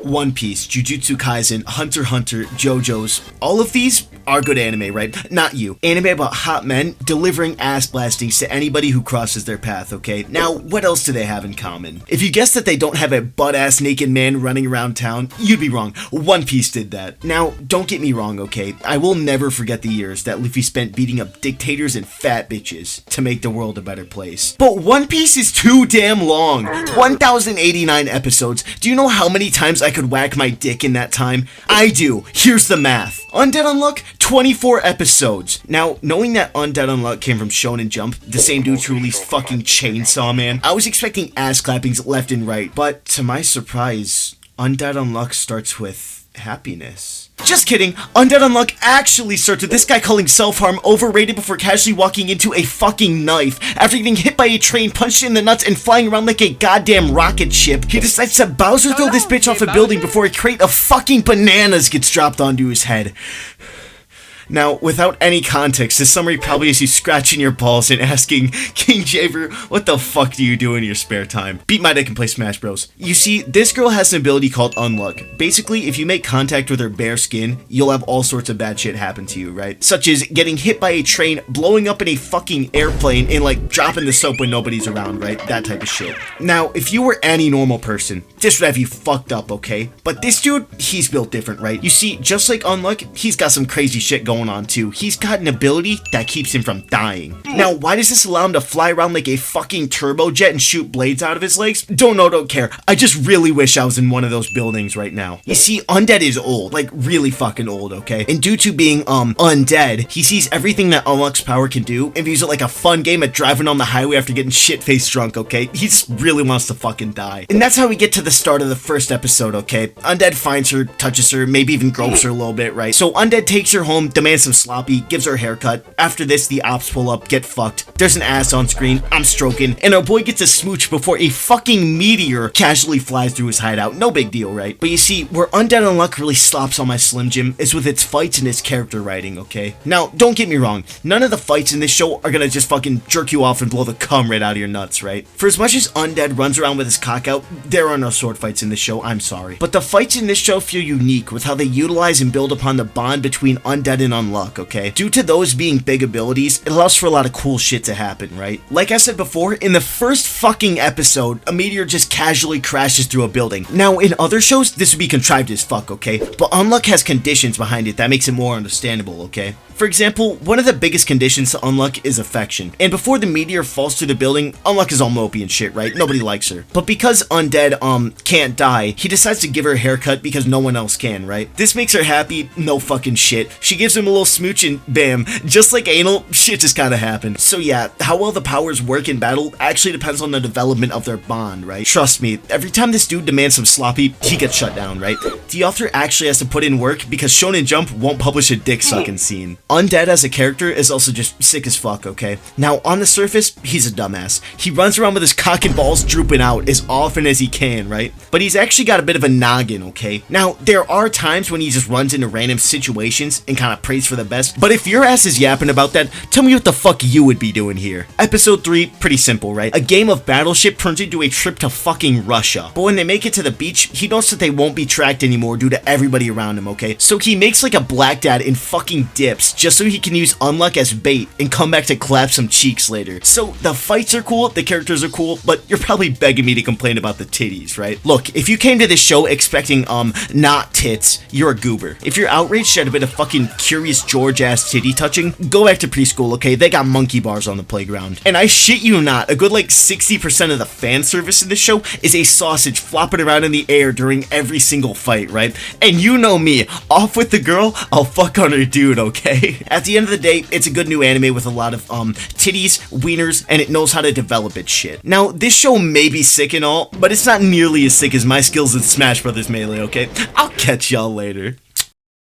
One Piece, Jujutsu Kaisen, Hunter x Hunter, JoJo's, all of these are good anime, right? Not you. Anime about hot men delivering ass blastings to anybody who crosses their path, okay? Now, what else do they have in common? If you guess that they don't have a butt-ass naked man running around town, you'd be wrong. One Piece did that. Now, don't get me wrong, okay? I will never forget the years that Luffy spent beating up dictators and fat bitches to make the world a better place. But One Piece is too damn long. 1,089 episodes. Do you know how many times I could whack my dick in that time? I do. Here's the math. Undead Unluck, 24 episodes. Now, knowing that Undead Unluck came from Shonen Jump, the same dude who released fucking Chainsaw Man, I was expecting ass clappings left and right, but to my surprise, Undead Unluck starts with happiness. Just kidding, Undead Unluck actually starts with this guy calling self-harm overrated before casually walking into a fucking knife. After getting hit by a train, punched in the nuts, and flying around like a goddamn rocket ship, he decides to Bowser throw this bitch off a building before a crate of fucking bananas gets dropped onto his head. Now, without any context, this summary probably has you scratching your balls and asking, King Jaiber, what the fuck do you do in your spare time? Beat my dick and play Smash Bros. You see, this girl has an ability called Unluck. Basically, if you make contact with her bare skin, you'll have all sorts of bad shit happen to you, right? Such as getting hit by a train, blowing up in a fucking airplane, and like dropping the soap when nobody's around, right? That type of shit. Now, if you were any normal person, this would have you fucked up, okay? But this dude, he's built different, right? You see, just like Unluck, he's got some crazy shit going on too. He's got an ability that keeps him from dying. Now, why does this allow him to fly around like a fucking turbojet and shoot blades out of his legs? Don't know, don't care. I just really wish I was in one of those buildings right now. You see, Undead is old, like really fucking old, okay? And due to being, undead, he sees everything that Unluck's power can do and views it like a fun game at driving on the highway after getting shit-faced drunk, okay? He just really wants to fucking die. And that's how we get to the start of the first episode, okay? Undead finds her, touches her, maybe even gropes her a little bit, right? So Undead takes her home, demands some sloppy, gives her a haircut. After this, the ops pull up, get fucked. There's an ass on screen, I'm stroking, and our boy gets a smooch before a fucking meteor casually flies through his hideout. No big deal, right? But you see, where Undead Unluck really slops on my Slim Jim is with its fights and its character writing, okay? Now, don't get me wrong, none of the fights in this show are gonna just fucking jerk you off and blow the cum right out of your nuts, right? For as much as Undead runs around with his cock out, there are no sword fights in this show, I'm sorry. But the fights in this show feel unique with how they utilize and build upon the bond between Undead and Unluck, okay? Due to those being big abilities, it allows for a lot of cool shit to happen, right? Like I said before, in the first fucking episode, a meteor just casually crashes through a building. Now, in other shows, this would be contrived as fuck, okay? But Unluck has conditions behind it that makes it more understandable, okay? For example, one of the biggest conditions to Unluck is affection. And before the meteor falls through the building, Unluck is all mopey and shit, right? Nobody likes her. But because Undead, can't die, he decides to give her a haircut because no one else can, right? This makes her happy, no fucking shit. She gives him a little smooch and bam, just like anal, shit just kinda happened. So yeah, how well the powers work in battle actually depends on the development of their bond, right? Trust me, every time this dude demands some sloppy, he gets shut down, right? The author actually has to put in work because Shonen Jump won't publish a dick sucking scene. Undead as a character is also just sick as fuck, okay? Now, on the surface, he's a dumbass. He runs around with his cock and balls drooping out as often as he can, right? But he's actually got a bit of a noggin, okay? Now, there are times when he just runs into random situations and kind of prays for the best, but if your ass is yapping about that, tell me what the fuck you would be doing here. Episode 3, pretty simple, right? A game of Battleship turns into a trip to fucking Russia. But when they make it to the beach, he knows that they won't be tracked anymore due to everybody around him, okay? So he makes like a black dad and fucking dips just so he can use Unluck as bait and come back to clap some cheeks later. So the fights are cool, the characters are cool, but you're probably begging me to complain about the titties, right? Look, if you came to this show expecting, not tits, you're a goober. If you're outraged at a bit of fucking Curious George ass titty touching, go back to preschool, okay? They got monkey bars on the playground. And I shit you not, a good like 60% of the fan service in this show is a sausage flopping around in the air during every single fight, right? And you know me, off with the girl, I'll fuck on her dude, okay? At the end of the day, it's a good new anime with a lot of titties, wieners, and it knows how to develop its shit. Now, this show may be sick and all, but it's not nearly as sick as my skills in Smash Brothers Melee, okay? I'll catch y'all later.